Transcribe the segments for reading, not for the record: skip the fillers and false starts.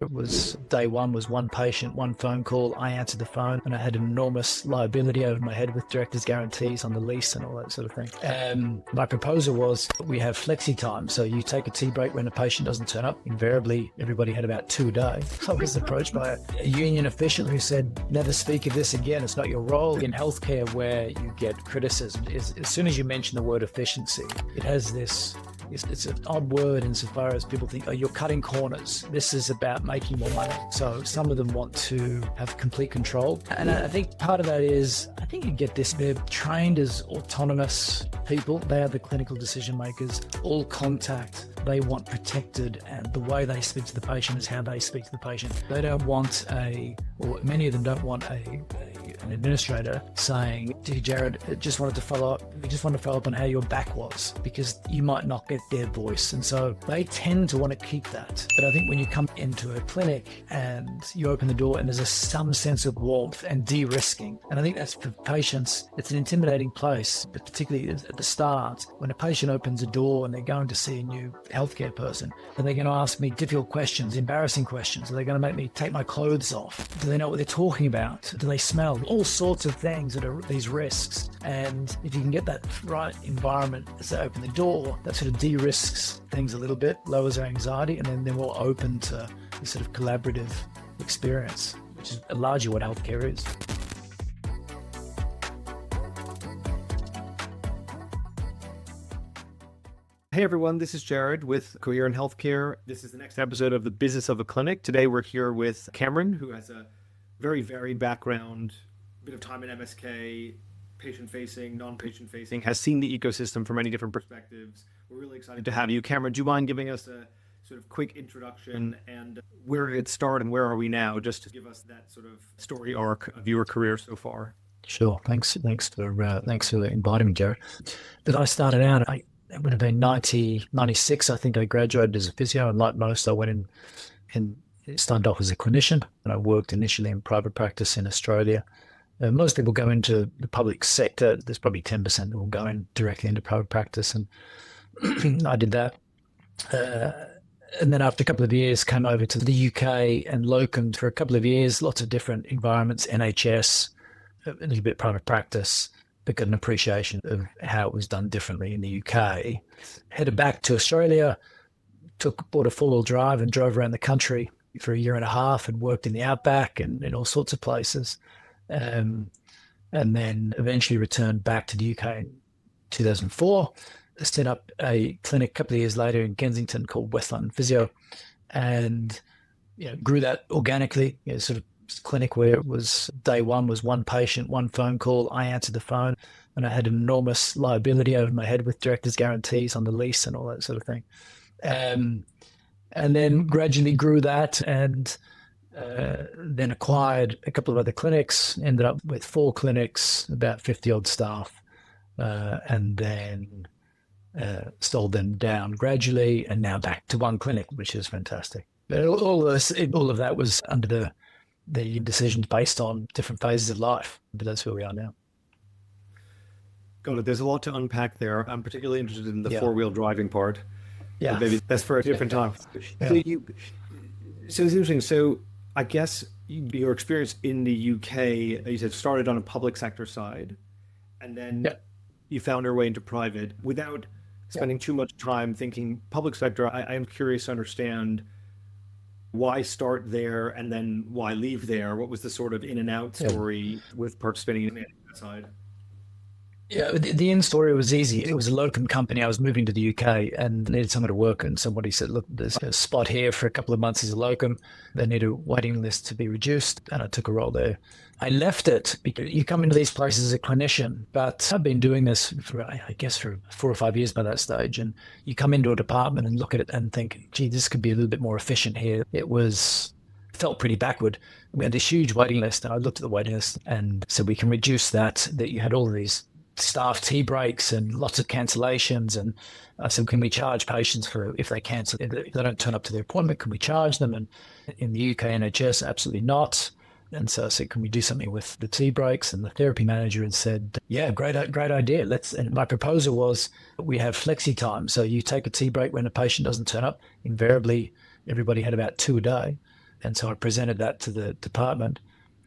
It was day one was one patient, one phone call. I answered the phone and I had an enormous liability over my head with director's guarantees on the lease and all that sort of thing. And my proposal was we have flexi time. So you take a tea break when a patient doesn't turn up. Invariably, everybody had about 2 a day. I was approached by a union official who said, never speak of this again. It's not your role. In healthcare where you get criticism is as soon as you mention the word efficiency, it has this it's an odd word insofar as people think, oh, you're cutting corners. This is about making more money. So some of them want to have complete control. And I think part of that is, I think you get this, they're trained as autonomous people. They are the clinical decision makers. All contact, they want protected, and the way they speak to the patient is how they speak to the patient. They don't want many of them don't want an administrator saying, "Dear Jared, we just wanted to follow up on how your back was," because you might not get their voice. And so they tend to want to keep that. But I think when you come into a clinic and you open the door and there's some sense of warmth and de-risking, and I think that's for patients, it's an intimidating place, but particularly at the start, when a patient opens a door and they're going to see a new healthcare person, are they going to ask me difficult questions, embarrassing questions? Are they going to make me take my clothes off? Do they know what they're talking about? Do they smell? All sorts of things that are these risks. And if you can get that right environment as they open the door, that sort of de-risks things a little bit, lowers their anxiety, and then they're more open to this sort of collaborative experience, which is largely what healthcare is. Hey everyone, this is Jared with Career in Healthcare. This is the next episode of The Business of a Clinic. Today we're here with Cameron, who has a very varied background, a bit of time in MSK, patient-facing, non-patient-facing, has seen the ecosystem from many different perspectives. We're really excited to have you. Cameron, do you mind giving us a sort of quick introduction and where did it start and where are we now, just to give us that sort of story arc of your career so far? Sure. Thanks for inviting me, Jared. But I started out, it would have been 96. I think I graduated as a physio, and like most, I went in and started off as a clinician, and I worked initially in private practice in Australia. Most people go into the public sector. There's probably 10% that will go in directly into private practice, and I did that. And then after a couple of years, came over to the UK and locumed for a couple of years, lots of different environments, NHS, a little bit private practice, but got an appreciation of how it was done differently in the UK. Headed back to Australia, bought a four-wheel drive and drove around the country for a year and a half and worked in the outback and in all sorts of places. And then eventually returned back to the UK in 2004, set up a clinic a couple of years later in Kensington called West London Physio, and grew that organically. Sort of clinic where it was day one was one patient, one phone call. I answered the phone, and I had an enormous liability over my head with director's guarantees on the lease and all that sort of thing. And then gradually grew that, and then acquired a couple of other clinics, ended up with 4 clinics, about 50 odd staff, and then sold them down gradually, and now back to one clinic, which is fantastic. But all of that was under the decisions based on different phases of life, but that's where we are now. Got it. There's a lot to unpack there. I'm particularly interested in the four-wheel driving part. Yeah, but maybe that's for a different time. Yeah. So it's interesting. So I guess your experience in the UK, you said, started on a public sector side, and then you found your way into private without spending too much time thinking public sector. I am curious to understand why start there and then why leave there. What was the sort of in and out story with participating in that side? Yeah, the end story was easy. It was a locum company. I was moving to the UK and needed someone to work, and somebody said, look, there's a spot here for a couple of months as a locum. They need a waiting list to be reduced, and I took a role there. I left it because you come into these places as a clinician, but I've been doing this for 4 or 5 years by that stage, and you come into a department and look at it and think, gee, this could be a little bit more efficient here. Felt pretty backward. We had this huge waiting list, and I looked at the waiting list and said, we can reduce that you had all of these staff tea breaks and lots of cancellations. And I said, can we charge patients for if they cancel, if they don't turn up to their appointment, can we charge them? And in the UK NHS, absolutely not. And so I said, can we do something with the tea breaks? And the therapy manager had said, yeah, great idea. And my proposal was we have flexi time. So you take a tea break when a patient doesn't turn up. Invariably, everybody had about 2 a day. And so I presented that to the department,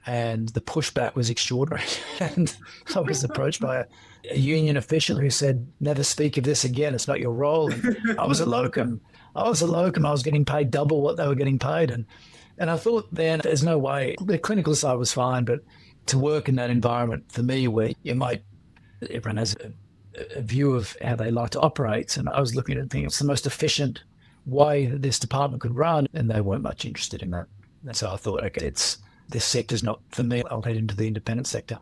and the pushback was extraordinary. And I was approached by a union official who said, "Never speak of this again. It's not your role." And I was a locum. I was getting paid double what they were getting paid. And I thought then there's no way. The clinical side was fine, but to work in that environment for me where everyone has a view of how they like to operate. And I was looking at things, it's the most efficient way that this department could run, and they weren't much interested in that. And so I thought, okay, this sector's not for me. I'll head into the independent sector.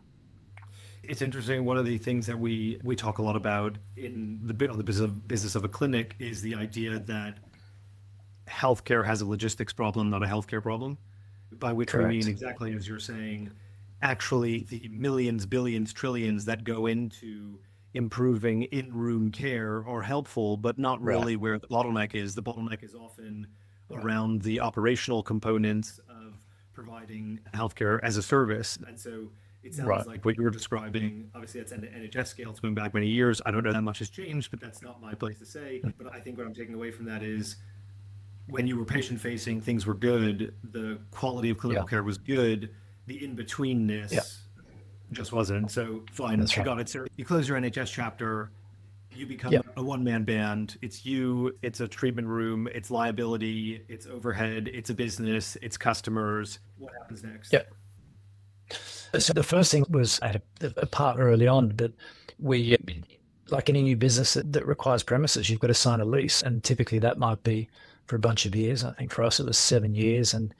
It's interesting. One of the things that we talk a lot about in the business of a clinic is the idea that healthcare has a logistics problem, not a healthcare problem, by which Correct. we mean exactly as you're saying, actually the millions, billions, trillions that go into improving in-room care are helpful, but not really where the bottleneck is. The bottleneck is often around the operational components of providing healthcare as a service. And so it sounds like what you were describing, obviously that's an NHS scale, it's going back many years. I don't know that much has changed, but that's not my place to say. But I think what I'm taking away from that is when you were patient facing, things were good. The quality of clinical care was good. The in-betweenness just wasn't. So fine, That's right. got it, sir. You close your NHS chapter, you become a one-man band. It's you, it's a treatment room, it's liability, it's overhead, it's a business, it's customers. What happens next? Yeah. So the first thing was I had a partner early on that we, like any new business that requires premises, you've got to sign a lease. And typically that might be for a bunch of years. I think for us it was 7 years. And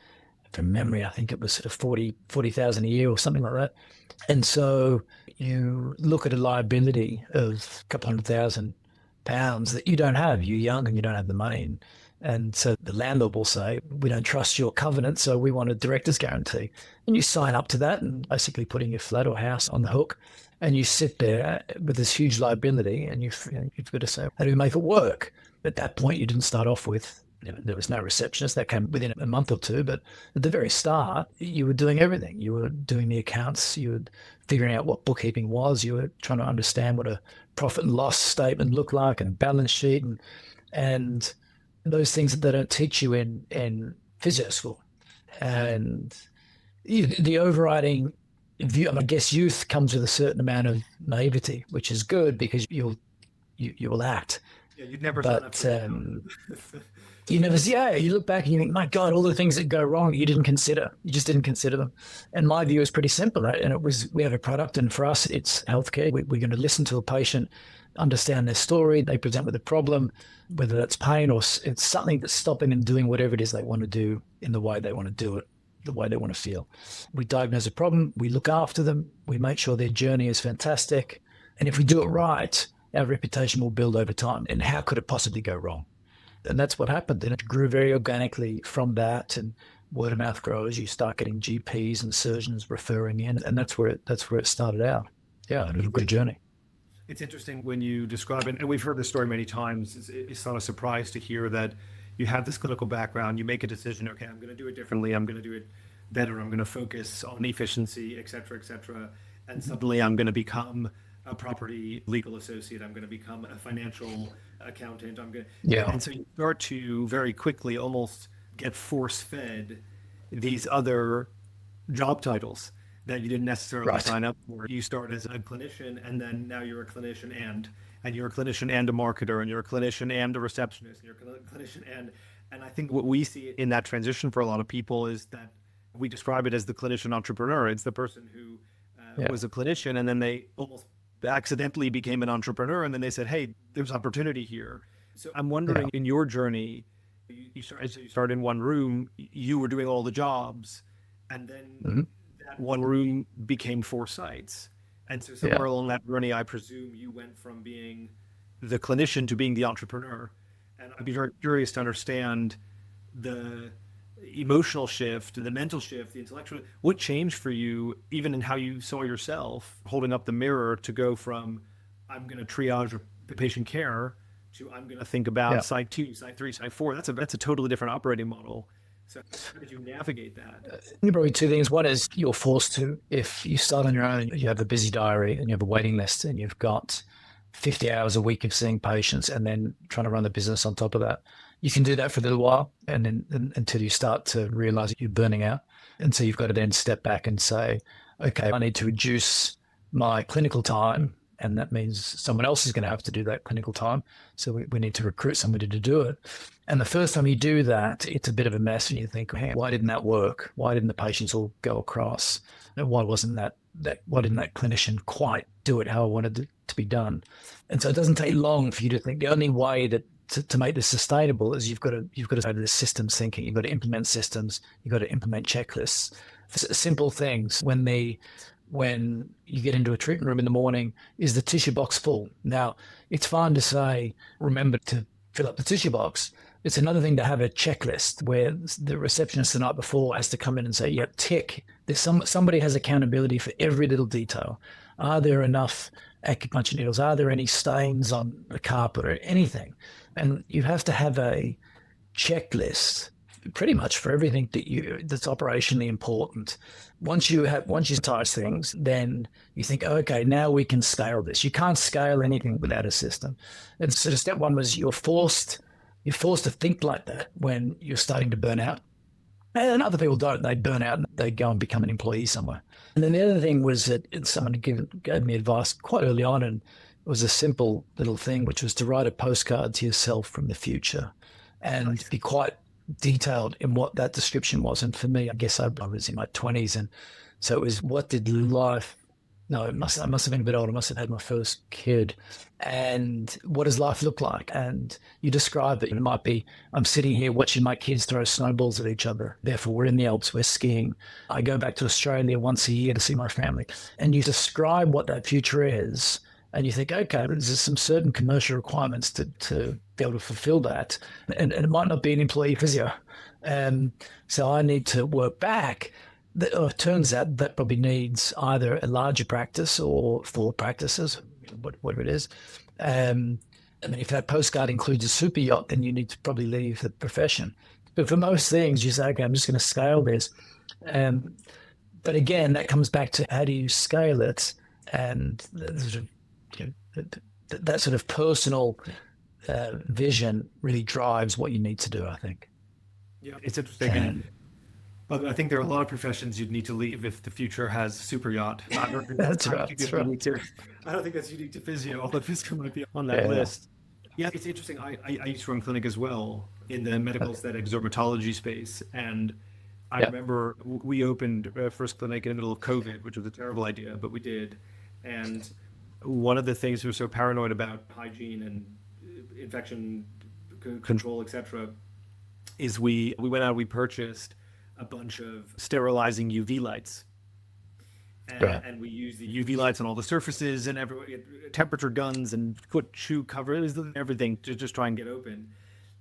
from memory, I think it was sort of 40,000 a year or something like that. And so you look at a liability of a couple £100,000 that you don't have. You're young and you don't have the money. And so the landlord will say, "We don't trust your covenant, so we want a director's guarantee." And you sign up to that and basically putting your flat or house on the hook. And you sit there with this huge liability and you've got to say, "How do we make it work?" At that point, you didn't start off with, there was no receptionist. That came within a month or two. But at the very start, you were doing everything. You were doing the accounts. You were figuring out what bookkeeping was. You were trying to understand what a profit and loss statement looked like and balance sheet and those things that they don't teach you in physio school. And the overriding view, I guess youth comes with a certain amount of naivety, which is good because you will act. Yeah, you'd never But sign up you never see, you look back and you think, my God, all the things that go wrong, you didn't consider. You just didn't consider them. And my view is pretty simple, right? And it was, we have a product, and for us, it's healthcare. We're going to listen to a patient, understand their story. They present with a problem, whether that's pain or it's something that's stopping them doing whatever it is they want to do in the way they want to do it, the way they want to feel. We diagnose a problem. We look after them. We make sure their journey is fantastic. And if we do it right, our reputation will build over time. And how could it possibly go wrong? And that's what happened. And it grew very organically from that, and word of mouth grows. You start getting GPs and surgeons referring in, and that's where it started out. Yeah, it was a good journey. It's interesting when you describe it, and we've heard this story many times. It's not a surprise to hear that you have this clinical background, you make a decision, okay, I'm going to do it differently, I'm going to do it better, I'm going to focus on efficiency, et cetera, and suddenly I'm going to become a property legal associate, I'm going to become a financial accountant, and so you start to very quickly almost get force-fed these other job titles that you didn't necessarily sign up for. You start as a clinician, and then now you're a clinician and you're a clinician and a marketer, and you're a clinician and a receptionist, and you're a clinician and I think what we see in that transition for a lot of people is that we describe it as the clinician entrepreneur. It's the person who was a clinician, and then they almost accidentally became an entrepreneur, and then they said, "Hey, there's opportunity here." So I'm wondering, in your journey, you start in one room, you were doing all the jobs, and then that one room became 4 sites. And so somewhere along that journey, I presume you went from being the clinician to being the entrepreneur. And I'd be very curious to understand the emotional shift, the mental shift, the intellectual, what changed for you, even in how you saw yourself holding up the mirror, to go from, I'm going to triage the patient care, to I'm going to think about site 2, site 3, site 4. That's a totally different operating model. So how did you navigate that? Probably 2 things. One is you're forced to. If you start on your own, you have a busy diary and you have a waiting list and you've got 50 hours a week of seeing patients and then trying to run the business on top of that, You can do that for a little while, and then until you start to realize you're burning out. And so you've got to then step back and say, okay, I need to reduce my clinical time, and that means someone else is going to have to do that clinical time. So we need to recruit somebody to do it. And the first time you do that, it's a bit of a mess, and you think, hey, why didn't that work? Why didn't the patients all go across? And why wasn't why didn't that clinician quite do it how I wanted it to be done? And so it doesn't take long for you to think the only way to make this sustainable is you've got to go to this systems thinking. You've got to implement systems. You've got to implement checklists. Simple things. When you get into a treatment room in the morning, is the tissue box full? Now, it's fine to say, remember to fill up the tissue box. It's another thing to have a checklist where the receptionist the night before has to come in and say, yep, tick. There's somebody has accountability for every little detail. Are there enough acupuncture needles? Are there any stains on the carpet or anything? And you have to have a checklist pretty much for everything that's operationally important. Once you tie things, then you think, okay, now we can scale this. You can't scale anything without a system. And so step one was you're forced to think like that when you're starting to burn out. And other people don't. They burn out and they go and become an employee somewhere. And then the other thing was that someone gave me advice quite early on, and it was a simple little thing, which was to write a postcard to yourself from the future and be quite detailed in what that description was. And for me, I guess I was in my 20s, and so it was, what did life, no, I must have been a bit older. I must have had my first kid. And what does life look like? And you describe it. It might be, I'm sitting here watching my kids throw snowballs at each other. Therefore, we're in the Alps, we're skiing. I go back to Australia once a year to see my family. And you describe what that future is. And you think, okay, there's some certain commercial requirements to be able to fulfill that. And it might not be an employee physio. So I need to work back. It turns out that probably needs either a larger practice or 4 practices, whatever it is. I mean, if that postcard includes a super yacht, then you need to probably leave the profession. But for most things, you say, okay, I'm just going to scale this. But again, that comes back to how do you scale it? And that sort of personal vision really drives what you need to do, I think. Yeah, it's interesting. But I think there are a lot of professions you'd need to leave if the future has super yacht. That's right. I don't think that's unique to physio, although physio might be on that list. Yeah, it's interesting. I used to run clinic as well in the medical aesthetics dermatology space. And I remember we opened first clinic in the middle of COVID, which was a terrible idea, but we did. And one of the things we were so paranoid about hygiene and infection control, etc., is we went out, we purchased a bunch of sterilizing UV lights. And we used the UV lights on all the surfaces and temperature guns and put shoe covers, everything to just try and get open.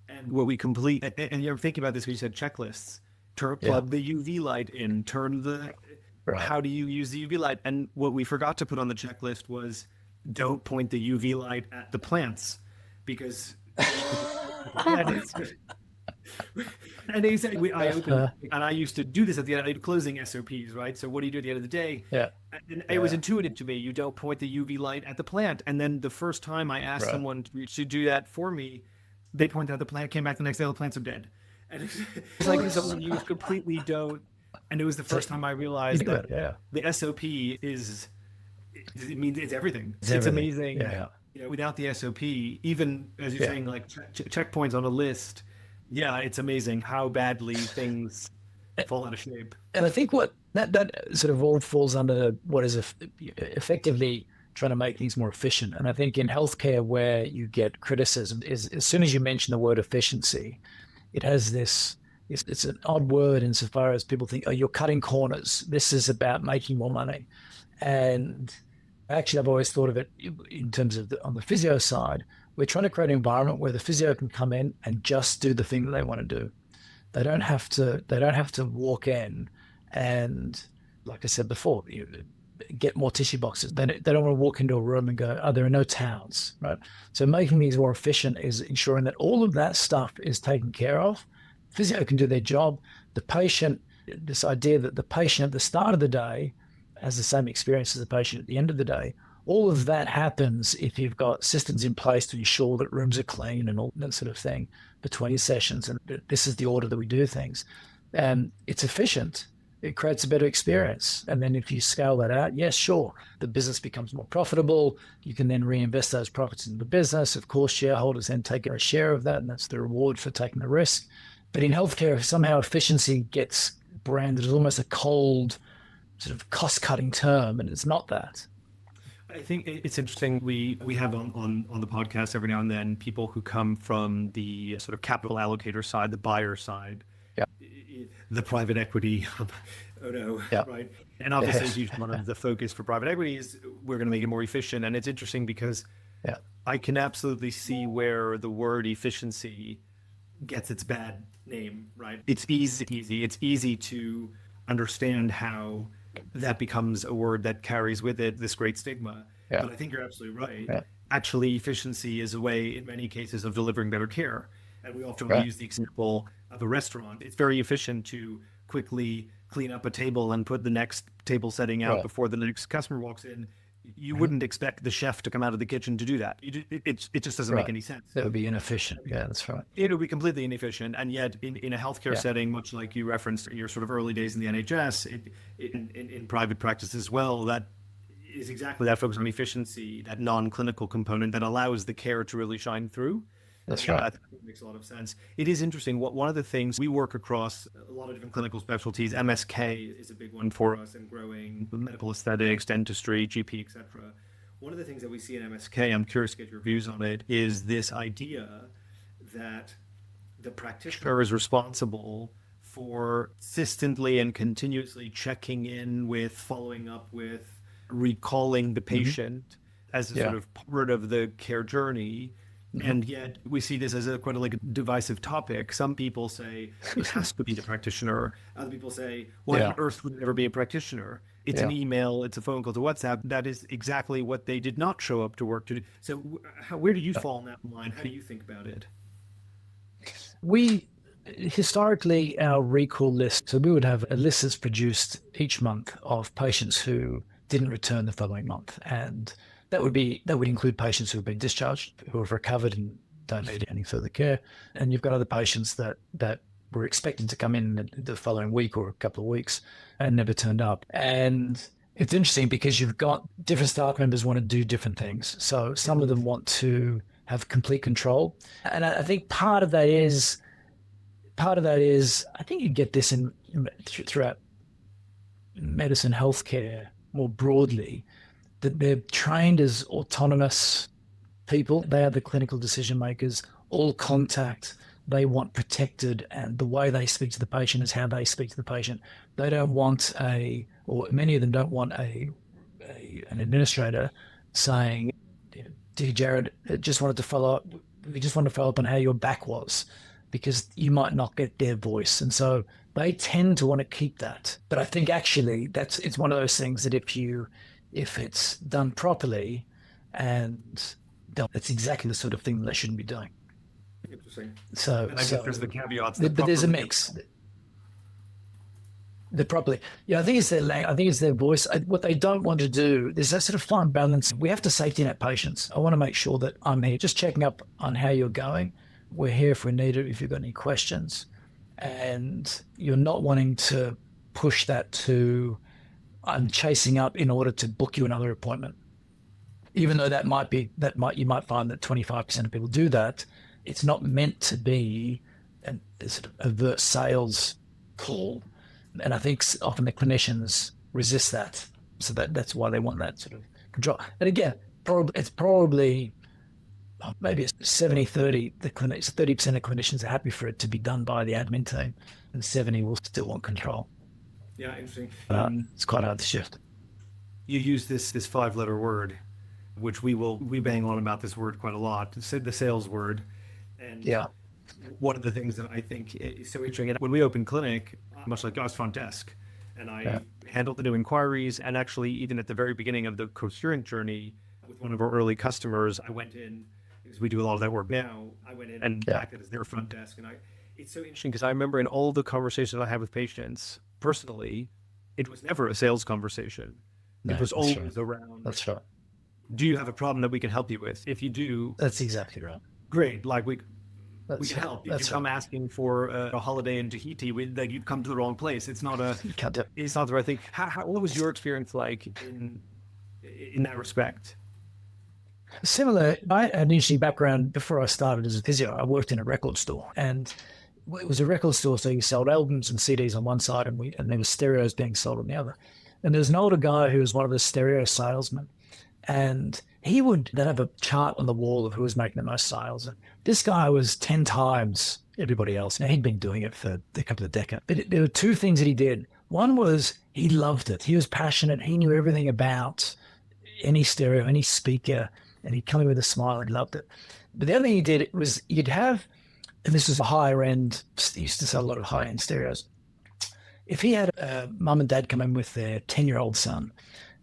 And what we complete, and you're thinking about this when you said checklists, plug the UV light in, how do you use the UV light? And what we forgot to put on the checklist was don't point the UV light at the plants, because and they said I opened, and I used to do this at the end of closing SOPs, right? So what do you do at the end of the day? And it was intuitive to me. You don't point the UV light at the plant. And then the first time I asked someone to do that for me, they pointed out the plant, came back the next day, the plants are dead. And it's like something you completely don't. And it was the first time I realized that the SOP is, it means it's everything. It's amazing. Without the SOP, even as you're saying, like checkpoints on a list, it's amazing how badly things fall out of shape. And I think what that sort of all falls under what is effectively trying to make things more efficient. And I think in healthcare, where you get criticism is as soon as you mention the word efficiency, it has this. It's an odd word insofar as people think, oh, you're cutting corners. This is about making more money. And actually, I've always thought of it in terms of on the physio side, we're trying to create an environment where the physio can come in and just do the thing that they want to do. They don't have to walk in and, like I said before, get more tissue boxes. They don't want to walk into a room and go, oh, there are no towels, right? So making these more efficient is ensuring that all of that stuff is taken care of. Physio can do their job. The patient, this idea that the patient at the start of the day has the same experience as the patient at the end of the day, all of that happens if you've got systems in place to ensure that rooms are clean and all that sort of thing between sessions. And this is the order that we do things. And it's efficient. It creates a better experience. And then if you scale that out, yes, sure, the business becomes more profitable. You can then reinvest those profits in the business. Of course, shareholders then take a share of that, and that's the reward for taking the risk. But in healthcare, somehow efficiency gets branded as almost a cold sort of cost-cutting term, and it's not that. I think it's interesting. We have on the podcast every now and then people who come from the sort of capital allocator side, the buyer side, Yeah. the private equity. Oh no, Yeah. right. And obviously, as usual, one of the focus for private equity is we're going to make it more efficient. And it's interesting because Yeah. I can absolutely see where the word efficiency gets its bad name, right? It's easy. It's easy to understand how that becomes a word that carries with it this great stigma. Yeah. But I think you're absolutely right. Yeah. Actually, efficiency is a way, in many cases, of delivering better care. And we often Right. use the example of a restaurant. It's very efficient to quickly clean up a table and put the next table setting out Right. before the next customer walks in. You wouldn't expect the chef to come out of the kitchen to do that. It just doesn't make Right. any sense. That would be inefficient. Yeah, that's right. It would be completely inefficient. And yet, in a healthcare Yeah. setting, much like you referenced in your sort of early days in the NHS, in private practice as well, that is exactly that focus on efficiency, that non-clinical component that allows the care to really shine through. That's Yeah, right. I think it makes a lot of sense. It is interesting. One of the things we work across a lot of different clinical specialties. MSK is a big one for us, and growing medical aesthetics, dentistry, GP, etc. One of the things that we see in MSK, I'm curious to get your views on it, is this idea that the practitioner is responsible for consistently and continuously checking in with, following up with, recalling the patient as a Yeah. sort of part of the care journey. And yet we see this as quite a divisive topic. Some people say it has to be the practitioner. Other people say, why Yeah. on earth would it ever be a practitioner? It's an Yeah. email, it's a phone call to WhatsApp. That is exactly what they did not show up to work to do. So where do you fall in that line? How do you think about it? We historically, our recall list, so we would have a list that's produced each month of patients who didn't return the following month. And that would include patients who have been discharged, who have recovered and don't need any further care. And you've got other patients that were expected to come in the following week or a couple of weeks and never turned up. And it's interesting because you've got different staff members want to do different things. So some of them want to have complete control. And I think part of that is, I think you get this throughout medicine, healthcare more broadly, that they're trained as autonomous people. They are the clinical decision makers. All contact they want protected, and the way they speak to the patient is how they speak to the patient. They don't want or many of them don't want an administrator saying, "Dear Jared, we just wanted to follow up on how your back was," because you might not get their voice. And so they tend to want to keep that. But I think actually it's one of those things that if it's done properly, and that's exactly the sort of thing that they shouldn't be doing. Interesting. So, And I guess there's the caveats. but there's a mix. I think it's their voice. What they don't want to do, there's that sort of fine balance. We have to safety net patients. I want to make sure that I'm here just checking up on how you're going. We're here if we need it, if you've got any questions. And you're not wanting to push that to, I'm chasing up in order to book you another appointment. Even though you might find that 25% of people do that, it's not meant to be a sort of overt sales call. And I think often the clinicians resist that. So that's why they want that sort of control. And again, it's probably maybe it's 70-30. 30% of clinicians are happy for it to be done by the admin team, and 70 will still want control. Yeah, interesting. It's quite hard to shift. You use this 5-letter word, which we bang on about this word quite a lot. The sales word. And Yeah. one of the things that I think is so interesting, when we opened clinic, much like I was front desk, and I handled the new inquiries, and actually even at the very beginning of the coherent journey with one of our early customers, I went in, because we do a lot of that work now, I went in and acted as their front desk. And it's so interesting because I remember in all the conversations I had with patients, personally, it was never a sales conversation. No, It was that's always right. around That's right. do you have a problem that we can help you with? If you do, That's exactly right. great. Like we That's can help. If That's you come asking for a holiday in Tahiti, like you've come to the wrong place. It's not You can't do it. it's not the right thing. What was your experience like in that respect? Similar, I had an interesting background before I started as a physio. I worked in a record store, and it was a record store, so you sold albums and CDs on one side, and there were stereos being sold on the other. And there was an older guy who was one of the stereo salesmen, and they'd have a chart on the wall of who was making the most sales. And this guy was 10 times everybody else. Now, he'd been doing it for a couple of decades. But there were two things that he did. One was he loved it. He was passionate. He knew everything about any stereo, any speaker, and he'd come in with a smile. He loved it. But the other thing he did was you'd have, and this was a higher end, he used to sell a lot of high end stereos. If he had a mum and dad come in with their 10-year-old son,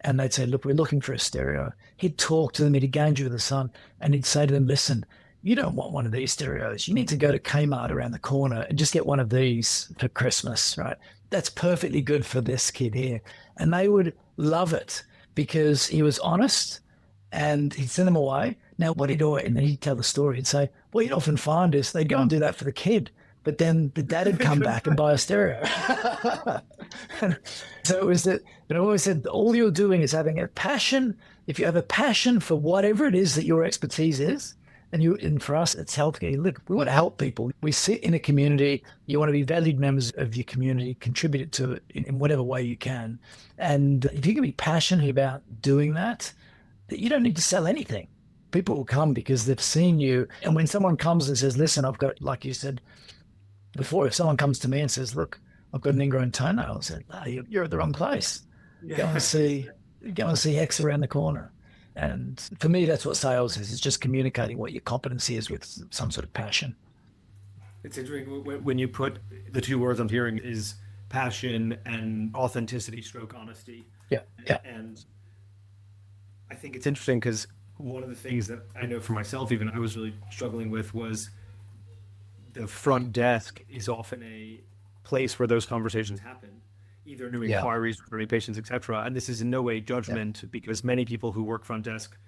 and they'd say, look, we're looking for a stereo, he'd talk to them, he'd engage with the son, and he'd say to them, listen, you don't want one of these stereos. You need to go to Kmart around the corner and just get one of these for Christmas, right? That's perfectly good for this kid here. And they would love it because he was honest, and he'd send them away. Now, what he'd do, and then he'd tell the story, he'd say, what you'd often find is they'd go and do that for the kid, but then the dad would come back and buy a stereo. So it was that, but I always said, all you're doing is having a passion. If you have a passion for whatever it is that your expertise is, and for us, it's healthcare. Look, we want to help people. We sit in a community. You want to be valued members of your community, contribute to it in whatever way you can. And if you can be passionate about doing that, you don't need to sell anything. People will come because they've seen you. And when someone comes and says, listen, I've got, like you said before, if someone comes to me and says, look, I've got an ingrown toenail, I said, oh, you're at the wrong place. Yeah. Go and see X around the corner. And for me, that's what sales is. It's just communicating what your competency is with some sort of passion. It's interesting when you put the two words I'm hearing is passion and authenticity stroke honesty. Yeah. And I think it's interesting because one of the things that I know for myself, even I was really struggling with, was the front desk is often a place where those conversations happen. Either new inquiries, new patients, etc. And this is in no way judgment because many people who work front desk,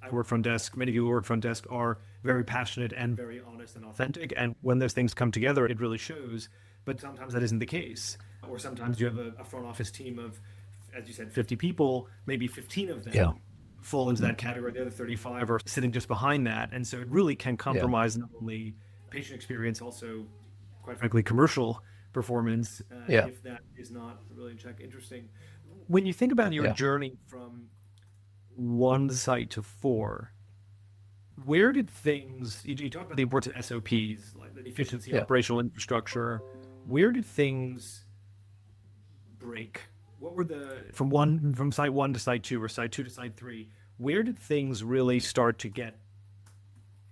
I work front desk, many people who work front desk are very passionate and very honest and authentic. And when those things come together, it really shows. But sometimes that isn't the case. Or sometimes you have a front office team of, as you said, 50 people, maybe 15 of them fall into that category. The other 35 are sitting just behind that. And so it really can compromise not only patient experience, also, quite frankly, commercial performance if that is not really in check. Interesting. When you think about your journey from 1 site to 4, where did things, you talked about the importance of SOPs, like the efficiency, operational infrastructure, where did things break? What were from site 1 to site 2 or site 2 to site 3, where did things really start to get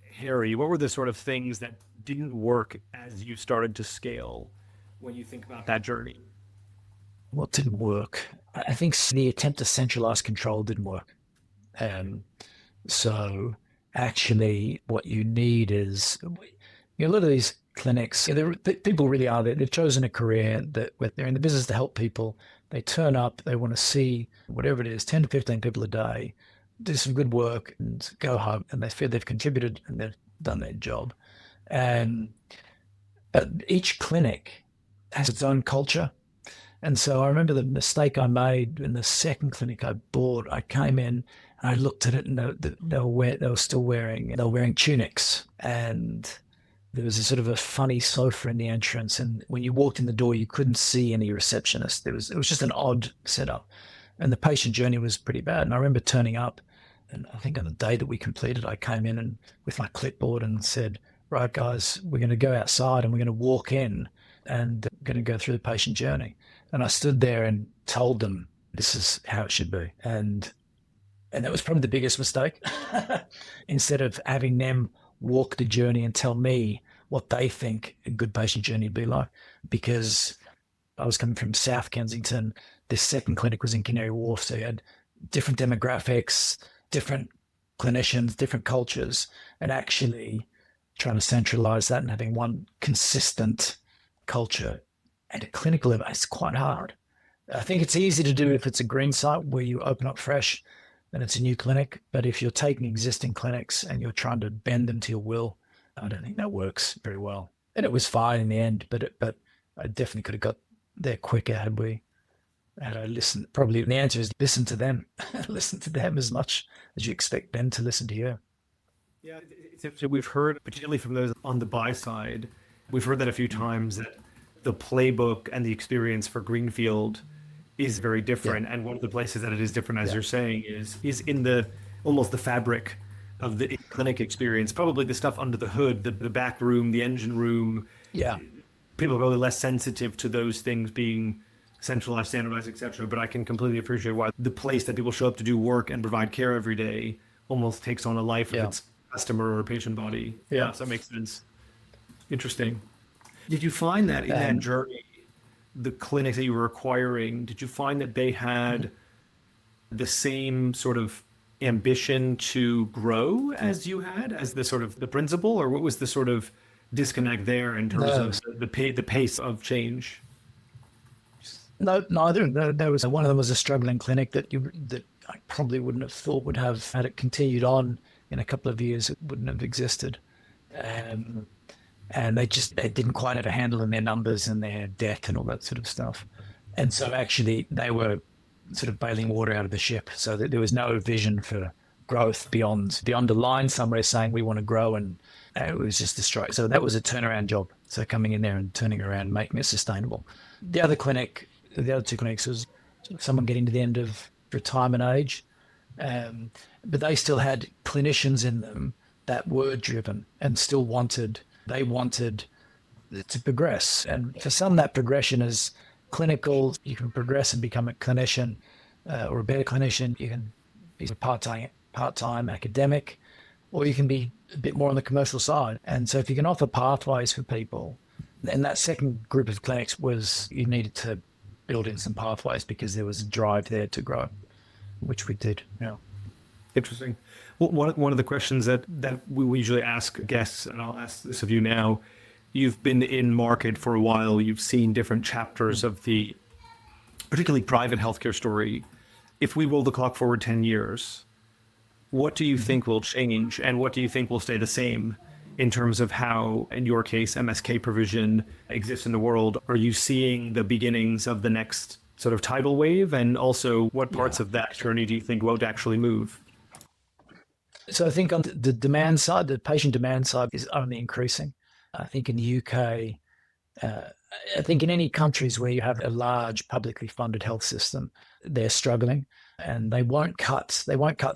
hairy? What were the sort of things that didn't work as you started to scale? When you think about that journey? What didn't work? I think the attempt to centralize control didn't work. So actually what you need is, a lot of these clinics, people really are, they've chosen a career that they're in the business to help people. They turn up, they want to see whatever it is, 10 to 15 people a day, do some good work and go home, and they feel they've contributed and they've done their job. And each clinic has its own culture. And so I remember the mistake I made in the second clinic I bought. I came in and I looked at it, and they were wearing tunics, and there was a sort of a funny sofa in the entrance. And when you walked in the door, you couldn't see any receptionist. It was just an odd setup, and the patient journey was pretty bad. And I remember turning up, and I think on the day that we completed, I came in and with my clipboard and said, right, guys, we're going to go outside and we're going to walk in and going to go through the patient journey. And I stood there and told them this is how it should be. And that was probably the biggest mistake. Instead of having them walk the journey and tell me what they think a good patient journey would be like. Because I was coming from South Kensington. This second clinic was in Canary Wharf. So you had different demographics, different clinicians, different cultures, and actually trying to centralize that and having one consistent culture at a clinical level, it's quite hard. I think it's easy to do if it's a green site where you open up fresh, then it's a new clinic. But if you're taking existing clinics and you're trying to bend them to your will, I don't think that works very well. And it was fine in the end, but I definitely could have got there quicker had I listened. Probably the answer is listen to them. Listen to them as much as you expect them to listen to you. Yeah, we've heard, particularly from those on the buy side, we've heard that a few times, that the playbook and the experience for Greenfield is very different. And one of the places that it is different, as you're saying, is in the almost the fabric of the clinic experience, probably the stuff under the hood, the back room, the engine room. Yeah. People are probably less sensitive to those things being centralized, standardized, etc. But I can completely appreciate why the place that people show up to do work and provide care every day almost takes on a life of its customer or patient body. Yeah, so that makes sense. Interesting. Did you find that in that journey, the clinics that you were acquiring, did you find that they had the same sort of ambition to grow as you had, as the sort of the principal, or what was the sort of disconnect there in terms of the pace of change? No, neither. There was one of them was a struggling clinic that I probably wouldn't have thought would have, had it continued on in a couple of years, it wouldn't have existed. And they didn't quite have a handle on their numbers and their debt and all that sort of stuff. And so actually they were sort of bailing water out of the ship, so that there was no vision for growth beyond the line somewhere saying we want to grow, and it was just a strike. So that was a turnaround job. So coming in there and turning around, making it sustainable. The other two clinics was someone getting to the end of retirement age, but they still had clinicians in them that were driven and still wanted to progress. And for some, that progression is clinical. You can progress and become a clinician or a better clinician. You can be a part-time academic, or you can be a bit more on the commercial side. And so if you can offer pathways for people, then that second group of clinics you needed to build in some pathways because there was a drive there to grow, which we did. Yeah. Interesting. Well, one of the questions that we usually ask guests, and I'll ask this of you now, you've been in market for a while, you've seen different chapters of the particularly private healthcare story. If we roll the clock forward 10 years, what do you think will change, and what do you think will stay the same in terms of how, in your case, MSK provision exists in the world? Are you seeing the beginnings of the next sort of tidal wave? And also, what parts of that journey do you think won't actually move? So I think on the demand side, the patient demand side is only increasing. I think in the UK, I think in any countries where you have a large publicly funded health system, they're struggling, and they won't cut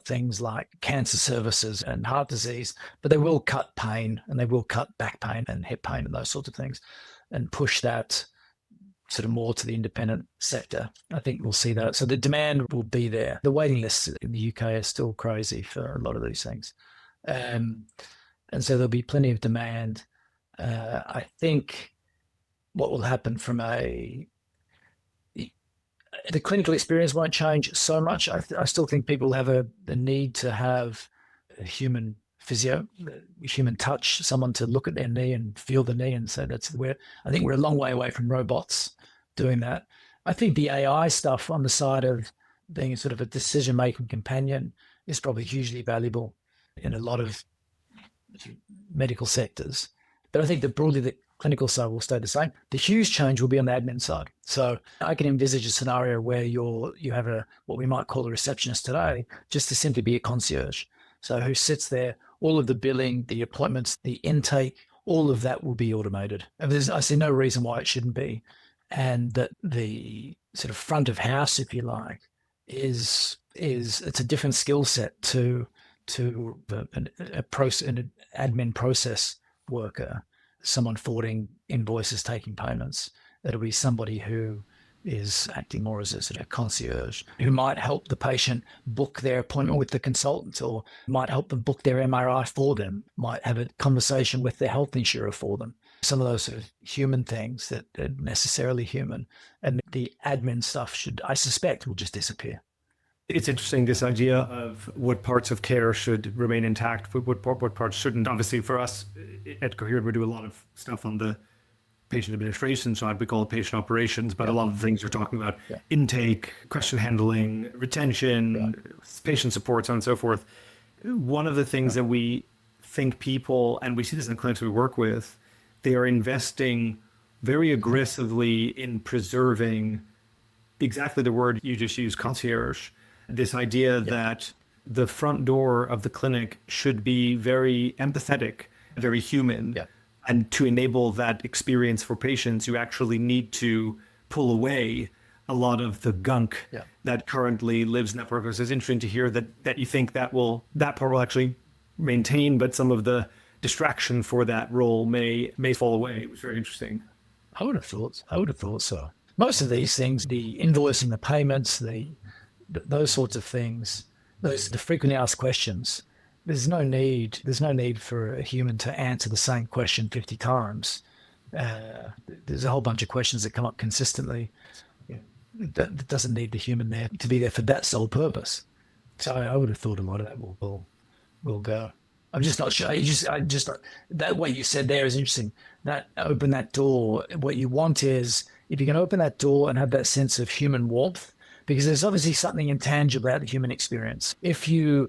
things like cancer services and heart disease, but they will cut pain, and they will cut back pain and hip pain and those sorts of things, and push that sort of more to the independent sector. I think we'll see that. So the demand will be there. The waiting lists in the UK are still crazy for a lot of these things. And so there'll be plenty of demand. I think what will happen from the clinical experience won't change so much. I still think people have the need to have a human physio, human touch, someone to look at their knee and feel the knee, and so I think we're a long way away from robots doing that. I think the AI stuff on the side of being sort of a decision-making companion is probably hugely valuable in a lot of medical sectors. But I think that broadly the clinical side will stay the same. The huge change will be on the admin side. So I can envisage a scenario where you have what we might call a receptionist today, just to simply be a concierge. So who sits there, all of the billing, the appointments, the intake, all of that will be automated. And I see no reason why it shouldn't be. And that the sort of front of house, if you like, it's a different skill set to an admin process worker, someone forwarding invoices, taking payments. It'll be somebody who is acting more as a sort of concierge, who might help the patient book their appointment with the consultant, or might help them book their MRI for them, might have a conversation with their health insurer for them. Some of those sort of human things that are necessarily human. And the admin stuff I suspect, will just disappear. It's interesting, this idea of what parts of care should remain intact, what parts shouldn't. Obviously, for us at Coherent, we do a lot of stuff on the patient administration side, we call it patient operations, but a lot of the things you're talking about, Yeah. intake, question handling, retention, patient support, so on and so forth. One of the things that we think people, and we see this in the clinics we work with, they are investing very aggressively in preserving exactly the word you just used, concierge. This idea that the front door of the clinic should be very empathetic, very human. Yeah. And to enable that experience for patients, you actually need to pull away a lot of the gunk that currently lives in that program. So it's interesting to hear that you think that part will actually maintain, but some of the distraction for that role may fall away. It was very interesting. I would have thought so. Most of these things, the invoicing, the payments, those sorts of things, the frequently asked questions, there's no need for a human to answer the same question 50 times. There's a whole bunch of questions that come up consistently. That doesn't need the human there to be there for that sole purpose. So I would have thought a lot of that will go. I'm just not sure. That what you said there is interesting. That open that door. What you want is if you can open that door and have that sense of human warmth, because there's obviously something intangible about the human experience. If you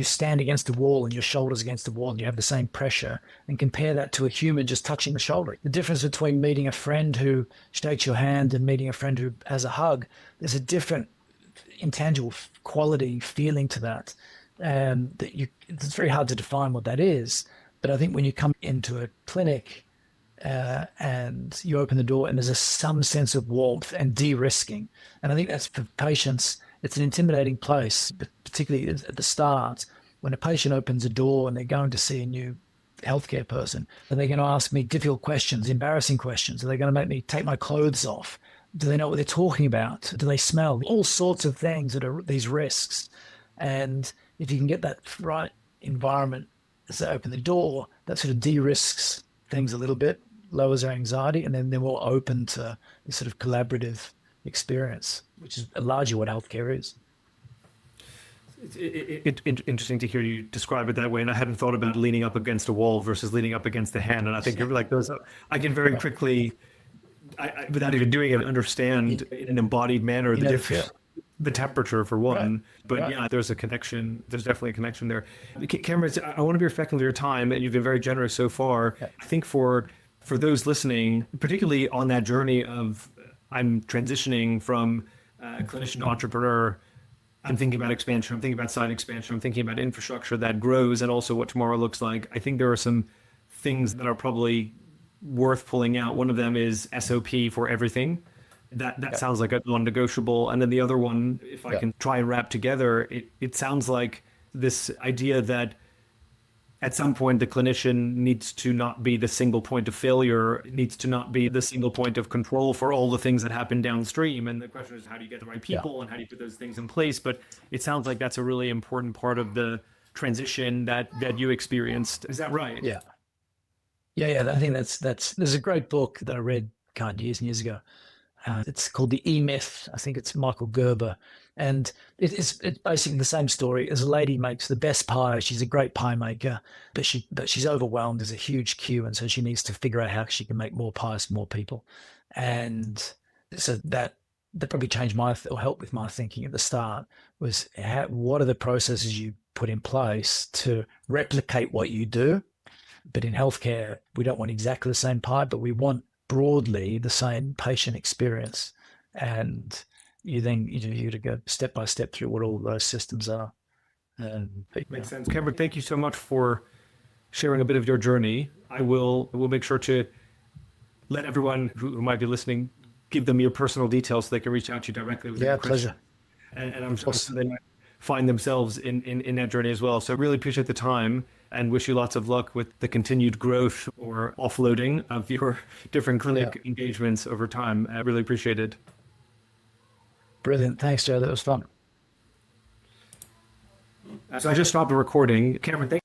stand against a wall and your shoulder's against the wall and you have the same pressure, and compare that to a human just touching the shoulder, the difference between meeting a friend who shakes your hand and meeting a friend who has a hug, there's a different intangible quality feeling to that. It's very hard to define what that is. But I think when you come into a clinic and you open the door and there's some sense of warmth and de-risking. And I think that's for patients, it's an intimidating place, particularly at the start, when a patient opens a door and they're going to see a new healthcare person. Are they going to ask me difficult questions, embarrassing questions? Are they going to make me take my clothes off? Do they know what they're talking about? Do they smell? All sorts of things that are these risks. And if you can get that right environment as they open the door, that sort of de-risks things a little bit, lowers our anxiety, and then they're more open to this sort of collaborative experience, which is largely what healthcare is. It's interesting to hear you describe it that way, and I hadn't thought about leaning up against a wall versus leaning up against the hand. And I think you're like those. I can very quickly, without even doing it, understand in an embodied manner the difference. The temperature for one, but there's a connection. There's definitely a connection there. Cameron, I want to be respectful of your time, and you've been very generous so far. I think for those listening, particularly on that journey of I'm transitioning from clinician to entrepreneur, I'm thinking about expansion, I'm thinking about site expansion, I'm thinking about infrastructure that grows, and also what tomorrow looks like. I think there are some things that are probably worth pulling out. One of them is SOP for everything. That sounds like a non-negotiable. And then the other one, if I can try and wrap together, it sounds like this idea that at some point the clinician needs to not be the single point of failure, needs to not be the single point of control for all the things that happen downstream. And the question is, how do you get the right people and how do you put those things in place? But it sounds like that's a really important part of the transition that you experienced. Is that right? Yeah. I think that's there's a great book that I read years and years ago. It's called The E-Myth. I think it's Michael Gerber. And it's basically the same story. As a lady makes the best pie, she's a great pie maker, but she's overwhelmed. There's a huge queue, and so she needs to figure out how she can make more pies for more people. And so that probably changed or helped with my thinking at the start was what are the processes you put in place to replicate what you do? But in healthcare, we don't want exactly the same pie, but we want broadly the same patient experience. And you to go step by step through what all those systems are. Makes sense. Cameron, thank you so much for sharing a bit of your journey. We'll make sure to let everyone who might be listening, give them your personal details so they can reach out to you directly. With pleasure. And I'm sure they might find themselves in that journey as well. So I really appreciate the time and wish you lots of luck with the continued growth or offloading of your different clinic engagements over time. I really appreciate it. Brilliant. Thanks, Joe. That was fun. So I just stopped the recording. Cameron, thank